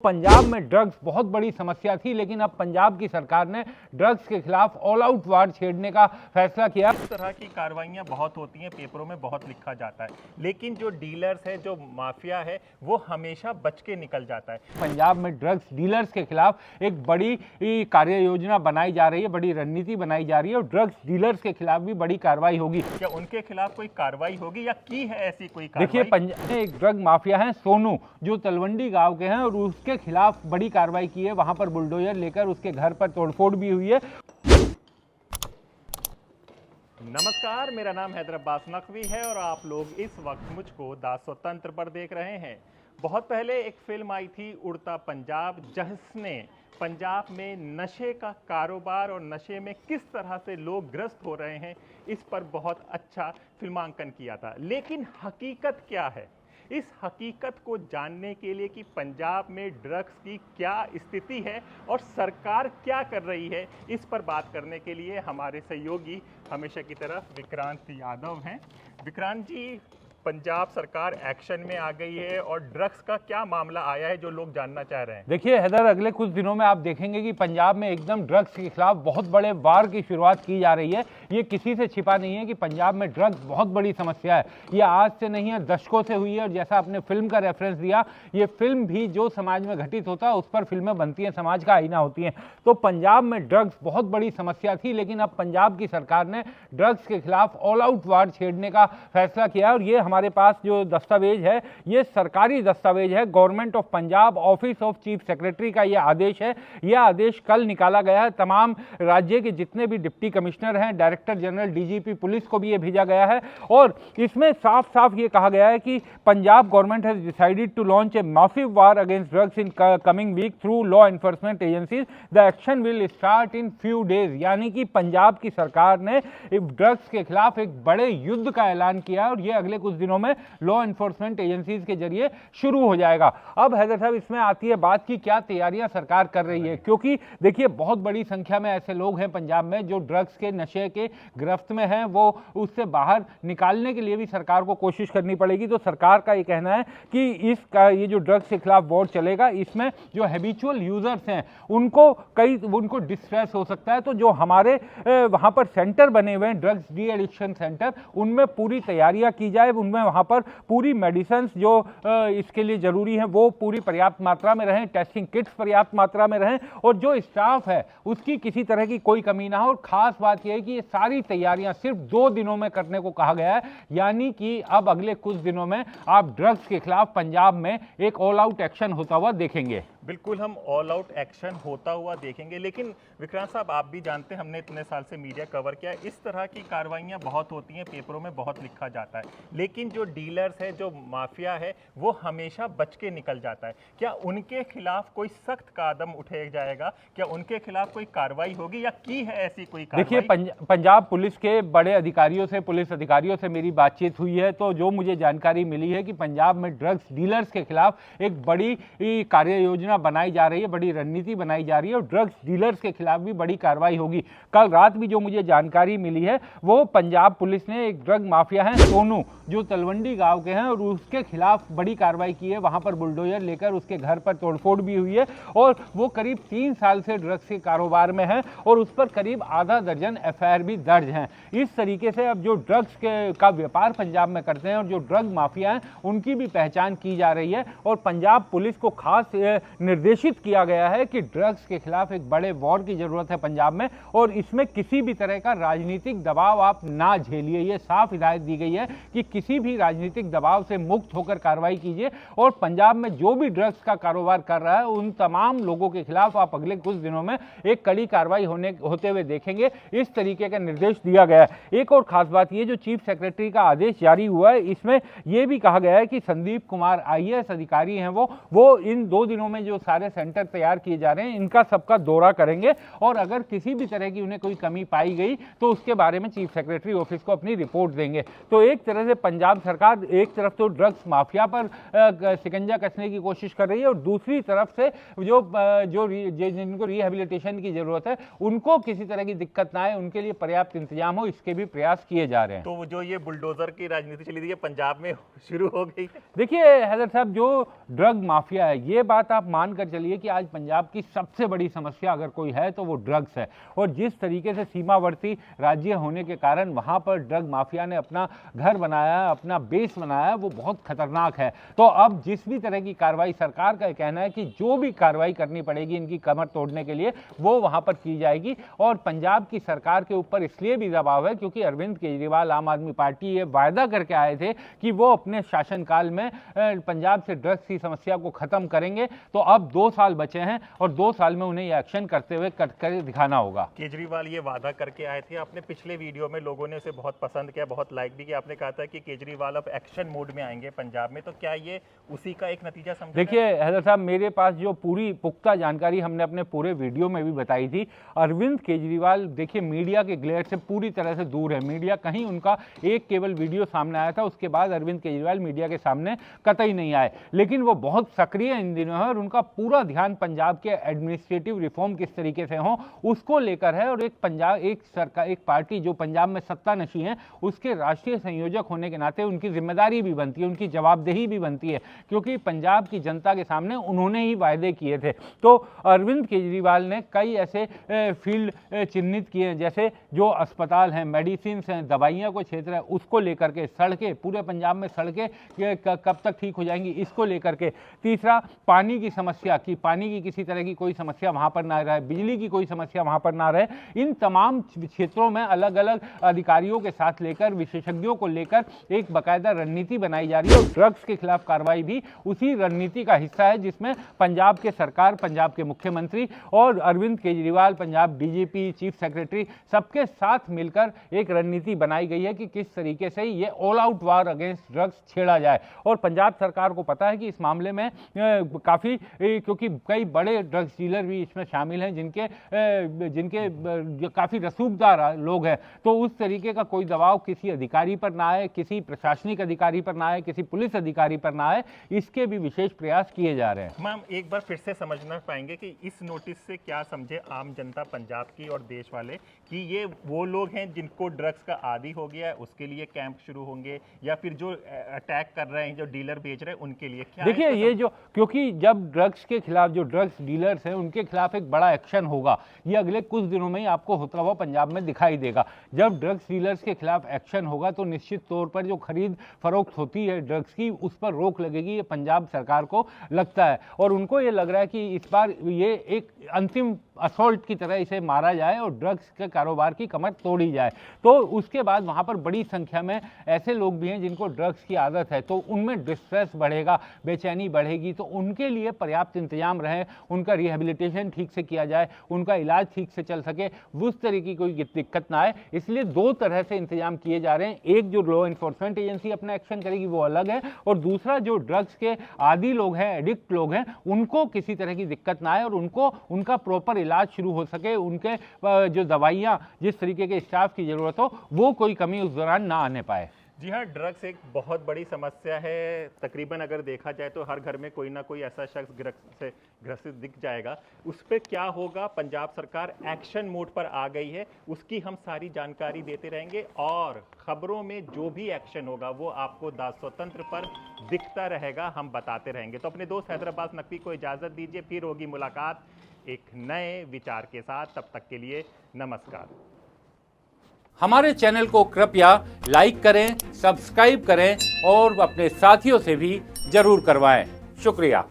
पंजाब में ड्रग्स बहुत बड़ी समस्या थी, लेकिन अब पंजाब की सरकार ने ड्रग्स के खिलाफ ऑल आउट वार छेड़ने का फैसला किया। इस तरह की कार्रवाइयां बहुत होती हैं, पेपरों में बहुत लिखा जाता है, लेकिन जो डीलर्स है, जो माफिया है, वो हमेशा बच के निकल जाता है। पंजाब में ड्रग्स डीलर्स के खिलाफ एक बड़ी कार्य योजना बनाई जा रही है, बड़ी रणनीति बनाई जा रही है और ड्रग्स डीलर्स के खिलाफ भी बड़ी कार्रवाई होगी। क्या उनके खिलाफ कोई कार्रवाई होगी या की है ऐसी कोई कार्रवाई? देखिए, पंजाब में एक ड्रग माफिया है सोनू, जो तलवंडी गांव के हैं और उसके खिलाफ बड़ी कार्रवाई की है। वहां पर बुलडोजर लेकर उसके घर पर तोड़फोड़ भी हुई है। नमस्कार, मेरा नाम हैदर अब्बास नकवी है और आप लोग इस वक्त मुझको दास स्वतंत्र पर देख रहे हैं। बहुत पहले एक फिल्म आई थी उड़ता पंजाब, जिसने पंजाब में नशे का कारोबार और नशे में किस तरह से लोग ग्रस्त हो रहे हैं, इस पर बहुत अच्छा फिल्मांकन किया था। लेकिन हकीकत क्या है? इस हकीकत को जानने के लिए कि पंजाब में ड्रग्स की क्या स्थिति है और सरकार क्या कर रही है, इस पर बात करने के लिए हमारे सहयोगी हमेशा की तरह विक्रांत यादव हैं। विक्रांत जी, पंजाब सरकार एक्शन में आ गई है और ड्रग्स का क्या मामला आया है जो लोग जानना चाह रहे हैं? देखिए हैदर, अगले कुछ दिनों में आप देखेंगे कि पंजाब में एकदम ड्रग्स के खिलाफ बहुत बड़े वार की शुरुआत की जा रही है। ये किसी से छिपा नहीं है कि पंजाब में ड्रग्स बहुत बड़ी समस्या है। ये आज से नहीं है, दशकों से हुई है। और जैसा आपने फिल्म का रेफरेंस दिया, ये फिल्म भी जो समाज में घटित होता है उस पर फिल्में बनती हैं, समाज का आईना होती हैं। तो पंजाब में ड्रग्स बहुत बड़ी समस्या थी, लेकिन अब पंजाब की सरकार ने ड्रग्स के खिलाफ ऑल आउट वार छेड़ने का फैसला किया। और ये हमारे पास जो दस्तावेज है, ये सरकारी दस्तावेज है। Government of Punjab office of chief secretary का ये आदेश है। यह आदेश कल निकाला गया है। तमाम राज्य के जितने भी डिप्टी कमिश्नर हैं, डायरेक्टर जनरल, डीजीपी पुलिस को भी ये भेजा गया है। और इसमें साफ साफ ये कहा गया है कि Punjab government has decided to launch a massive war against drugs in coming week through law enforcement agencies. The action will start in few days. यानी कि पंजाब की सरकार ने ड्रग्स के खिलाफ एक बड़े युद्ध का ऐलान किया और ये अगले कुछ दिनों में लॉ एनफोर्समेंट एजेंसीज के जरिए शुरू हो जाएगा। अब हैदर साहब, इसमें आती है बात की क्या तैयारियां सरकार कर रही है, क्योंकि देखिए बहुत बड़ी संख्या में ऐसे लोग हैं पंजाब में जो ड्रग्स के नशे के गिरफ्त में हैं। वो उससे बाहर निकालने के लिए भी सरकार को कोशिश करनी पड़ेगी। तो सरकार का ये कहना है कि ये जो ड्रग्स के खिलाफ वॉर चलेगा, इसमें जो हैबिचुअल यूजर्स हैं उनको डिस्ट्रेस हो सकता है। तो जो हमारे वहां पर सेंटर बने हुए हैं, ड्रग्स डी एडिक्शन सेंटर, उनमें पूरी तैयारियां की जाए। उनमें वहां पर पूरी मेडिसिन जो इसके लिए जरूरी है वो पूरी पर्याप्त मात्रा में रहें, टेस्टिंग किट्स पर्याप्त मात्रा में रहें और जो स्टाफ है उसकी किसी तरह की कोई कमी ना हो। और खास बात यह है कि ये सारी तैयारियां सिर्फ 2 दिनों में करने को कहा गया है। यानी कि अब अगले कुछ दिनों में आप ड्रग्स के खिलाफ पंजाब में एक ऑल आउट एक्शन होता हुआ देखेंगे। बिल्कुल, हम ऑल आउट एक्शन होता हुआ देखेंगे। लेकिन विक्रांत साहब, आप भी जानते हैं, हमने इतने साल से मीडिया कवर किया, इस तरह की कार्रवाइयां बहुत होती हैं, पेपरों में बहुत लिखा जाता है, लेकिन जो डीलर्स है, जो माफिया है, वो हमेशा बच के निकल जाता है। क्या उनके खिलाफ कोई सख्त कदम उठाया जाएगा? क्या उनके खिलाफ कोई कार्रवाई होगी या की है ऐसी कोई कार्रवाई? देखिए, पंजाब पुलिस के बड़े अधिकारियों से, पुलिस अधिकारियों से मेरी बातचीत हुई है, तो जो मुझे जानकारी मिली है कि पंजाब में ड्रग्स डीलर्स के खिलाफ एक बड़ी कार्य योजना बनाई जा रही है, बड़ी रणनीति बनाई जा रही है और ड्रग्स डीलर्स के खिलाफ भी बड़ी कार्रवाई होगी। कल रात भी जो मुझे जानकारी मिली है, वो पंजाब पुलिस ने एक ड्रग माफिया है सोनू, जो तलवंडी गांव के हैं और उसके खिलाफ बड़ी कार्रवाई की है। वहां पर बुलडोजर लेकर उसके घर पर तोड़फोड़ भी हुई है और वो करीब 3 साल से ड्रग्स के कारोबार में है और उस पर करीब आधा दर्जन एफआईआर भी दर्ज हैं। इस तरीके से अब जो ड्रग्स का व्यापार पंजाब में करते हैं और जो ड्रग माफिया हैं, उनकी भी पहचान की जा रही है और पंजाब पुलिस को खास निर्देशित किया गया है कि ड्रग्स के खिलाफ एक बड़े वॉर की जरूरत है पंजाब में और इसमें किसी भी तरह का राजनीतिक दबाव आप ना झेलिए। ये साफ हिदायत दी गई है कि किसी भी राजनीतिक दबाव से मुक्त होकर कार्रवाई कीजिए और पंजाब में जो भी ड्रग्स का कारोबार कर रहा है उन तमाम लोगों के खिलाफ आप अगले कुछ दिनों में एक कड़ी कार्रवाई होते हुए देखेंगे। इस तरीके का निर्देश दिया गया है। एक और खास बात, ये जो चीफ सेक्रेटरी का आदेश जारी हुआ है, इसमें यह भी कहा गया है कि संदीप कुमार आईएएस अधिकारी हैं, वो इन 2 दिनों में जो सारे सेंटर तैयार किए जा रहे हैं, इनका सबका दौरा करेंगे और अगर किसी भी तरह की उन्हें कोई कमी पाई गई तो उसके बारे में चीफ सेक्रेटरी ऑफिस को अपनी रिपोर्ट देंगे। तो एक तरह से पंजाब सरकार एक तरफ तो ड्रग्स माफिया पर शिकंजा कसने की कोशिश कर रही है और दूसरी तरफ से जिनको रिहेबिलिटेशन की जरूरत है, उनको किसी तरह की दिक्कत ना आए, उनके लिए पर्याप्त इंतजाम हो, इसके भी प्रयास किए जा रहे हैं। तो जो ये बुलडोजर की राजनीति चली थी पंजाब में शुरू हो गई। देखिए हैदर साहब, जो ड्रग माफिया है, ये बात आप मानकर चलिए कि आज पंजाब की सबसे बड़ी समस्या अगर कोई है तो वो ड्रग्स है। और जिस तरीके से सीमावर्ती राज्य होने के कारण वहाँ पर ड्रग माफिया ने अपना घर बनाया, अपना बेस बनाया, वो बहुत खतरनाक है। तो अब जिस भी तरह की कार्रवाई, सरकार का कहना है कि जो भी कार्रवाई करनी पड़ेगी इनकी कमर तोड़ने के लिए वो वहाँ पर की जाएगी। और पंजाब की सरकार के ऊपर इसलिए भी दबाव है क्योंकि अरविंद केजरीवाल, आम आदमी पार्टी, ये वायदा करके आए थे कि वो अपने शासनकाल में पंजाब से ड्रग्स की समस्या को खत्म करेंगे। तो अब 2 साल बचे हैं और 2 साल में उन्हें ये एक्शन करते हुए कर दिखाना होगा। केजरीवाल ये वादा करके आए थे, आपने पिछले वीडियो में लोगों ने उसे बहुत पसंद किया, बहुत लाइक भी किया। आपने कहा था कि केजरीवाल अब एक्शन मोड में आएंगे पंजाब में, तो क्या ये उसी का एक नतीजा समझ? देखिए हैदर साहब, मेरे पास जो पूरी पुख्ता जानकारी हमने अपने पूरे वीडियो में भी बताई थी, अरविंद केजरीवाल देखिए मीडिया के ग्लेयर से पूरी तरह से दूर है। मीडिया कहीं उनका एक केवल वीडियो सामने आया था, उसके बाद अरविंद केजरीवाल मीडिया के सामने कतई नहीं आए। लेकिन वो बहुत सक्रिय इन दिनों है और उनका पूरा ध्यान पंजाब के एडमिनिस्ट्रेटिव रिफॉर्म किस तरीके से हो उसको लेकर है। और एक सरकार, एक पार्टी जो पंजाब में सत्ता नशी है, उसके राष्ट्रीय संयोजक होने के नाते उनकी जिम्मेदारी भी बनती है, उनकी जवाबदेही भी बनती है, क्योंकि पंजाब की जनता के सामने उन्होंने ही वायदे किए थे। तो अरविंद केजरीवाल ने कई ऐसे फील्ड चिन्हित किए हैं, जैसे जो अस्पताल हैं, मेडिसिन हैं, दवाइयाँ को क्षेत्र है, उसको लेकर के, सड़कें, पूरे पंजाब में सड़कें कब तक ठीक हो जाएंगी इसको लेकर के। तीसरा, पानी की समस्या, कि पानी की किसी तरह की कोई समस्या वहाँ पर ना रहे, बिजली की कोई समस्या वहाँ पर ना रहे। इन तमाम क्षेत्रों में अलग अलग अधिकारियों के साथ लेकर, विशेषज्ञों को लेकर एक बाकायदा रणनीति बनाई जा रही है। और ड्रग्स के खिलाफ कार्रवाई भी उसी रणनीति का हिस्सा है, जिसमें पंजाब के सरकार, पंजाब के मुख्यमंत्री और Arvind Kejriwal, Punjab DGP, chief secretary, सबके साथ मिलकर एक रणनीति बनाई गई है कि किस तरीके से ये ऑल आउट वार अगेंस्ट ड्रग्स छेड़ा जाए। और पंजाब सरकार को पता है कि इस मामले में काफ़ी, क्योंकि कई बड़े ड्रग्स डीलर भी इसमें शामिल हैं, जिनके काफ़ी रसूखदार लोग हैं, तो उस तरीके का कोई दबाव किसी अधिकारी पर ना आए, किसी प्रशासनिक अधिकारी पर ना आए, किसी पुलिस अधिकारी पर ना आए, इसके भी विशेष प्रयास किए जा रहे हैं। मैम, एक बार फिर से समझना पाएंगे कि इस नोटिस से क्या समझे आम जनता पंजाब की और देश वाले, कि ये वो लोग हैं जिनको ड्रग्स का आदी हो गया है, उसके लिए कैंप शुरू होंगे, या फिर जो अटैक कर रहे हैं, जो डीलर बेच रहे हैं, उनके लिए क्या? देखिए ये जो, क्योंकि जब ड्रग्स के खिलाफ, जो ड्रग्स डीलर्स हैं उनके खिलाफ एक बड़ा एक्शन होगा, ये अगले कुछ दिनों में ही आपको होता हुआ पंजाब में दिखाई देगा। जब ड्रग्स डीलर्स के खिलाफ एक्शन होगा तो निश्चित तौर पर जो खरीद फरोख्त होती है ड्रग्स की, उस पर रोक लगेगी, ये पंजाब सरकार को लगता है। और उनको ये लग रहा है कि इस बार ये एक अंतिम असॉल्ट की तरह इसे मारा जाए और ड्रग्स के कारोबार की कमर तोड़ी जाए। तो उसके बाद वहाँ पर बड़ी संख्या में ऐसे लोग भी हैं जिनको ड्रग्स की आदत है, तो उनमें डिस्ट्रेस बढ़ेगा, बेचैनी बढ़ेगी, तो उनके लिए पर्याप्त इंतजाम रहे, उनका रिहेबिलिटेशन ठीक से किया जाए, उनका इलाज ठीक से चल सके, उस तरह की कोई दिक्कत ना आए। इसलिए 2 तरह से इंतजाम किए जा रहे हैं। एक, जो लॉ इन्फोर्समेंट एजेंसी अपना एक्शन करेगी वो अलग है, और दूसरा जो ड्रग्स के आदी लोग हैं, एडिक्ट लोग हैं, उनको किसी तरह की दिक्कत ना आए और उनको उनका प्रॉपर इलाज शुरू हो सके, उनके जो दवाइयाँ, जिस तरीके के स्टाफ की जरूरत हो, वो कोई कमी उस दौरान ना आने पाए। जी हाँ, ड्रग्स एक बहुत बड़ी समस्या है। तकरीबन अगर देखा जाए तो हर घर में कोई ना कोई ऐसा शख्स ड्रग्स से ग्रसित दिख जाएगा। उस पर क्या होगा, पंजाब सरकार एक्शन मोड पर आ गई है, उसकी हम सारी जानकारी देते रहेंगे और खबरों में जो भी एक्शन होगा वो आपको दास स्वतंत्र पर दिखता रहेगा, हम बताते रहेंगे। तो अपने दोस्त हैदराबाद नकवी को इजाज़त दीजिए, फिर होगी मुलाकात एक नए विचार के साथ। तब तक के लिए नमस्कार। हमारे चैनल को कृपया लाइक करें, सब्सक्राइब करें और अपने साथियों से भी जरूर करवाएं। शुक्रिया।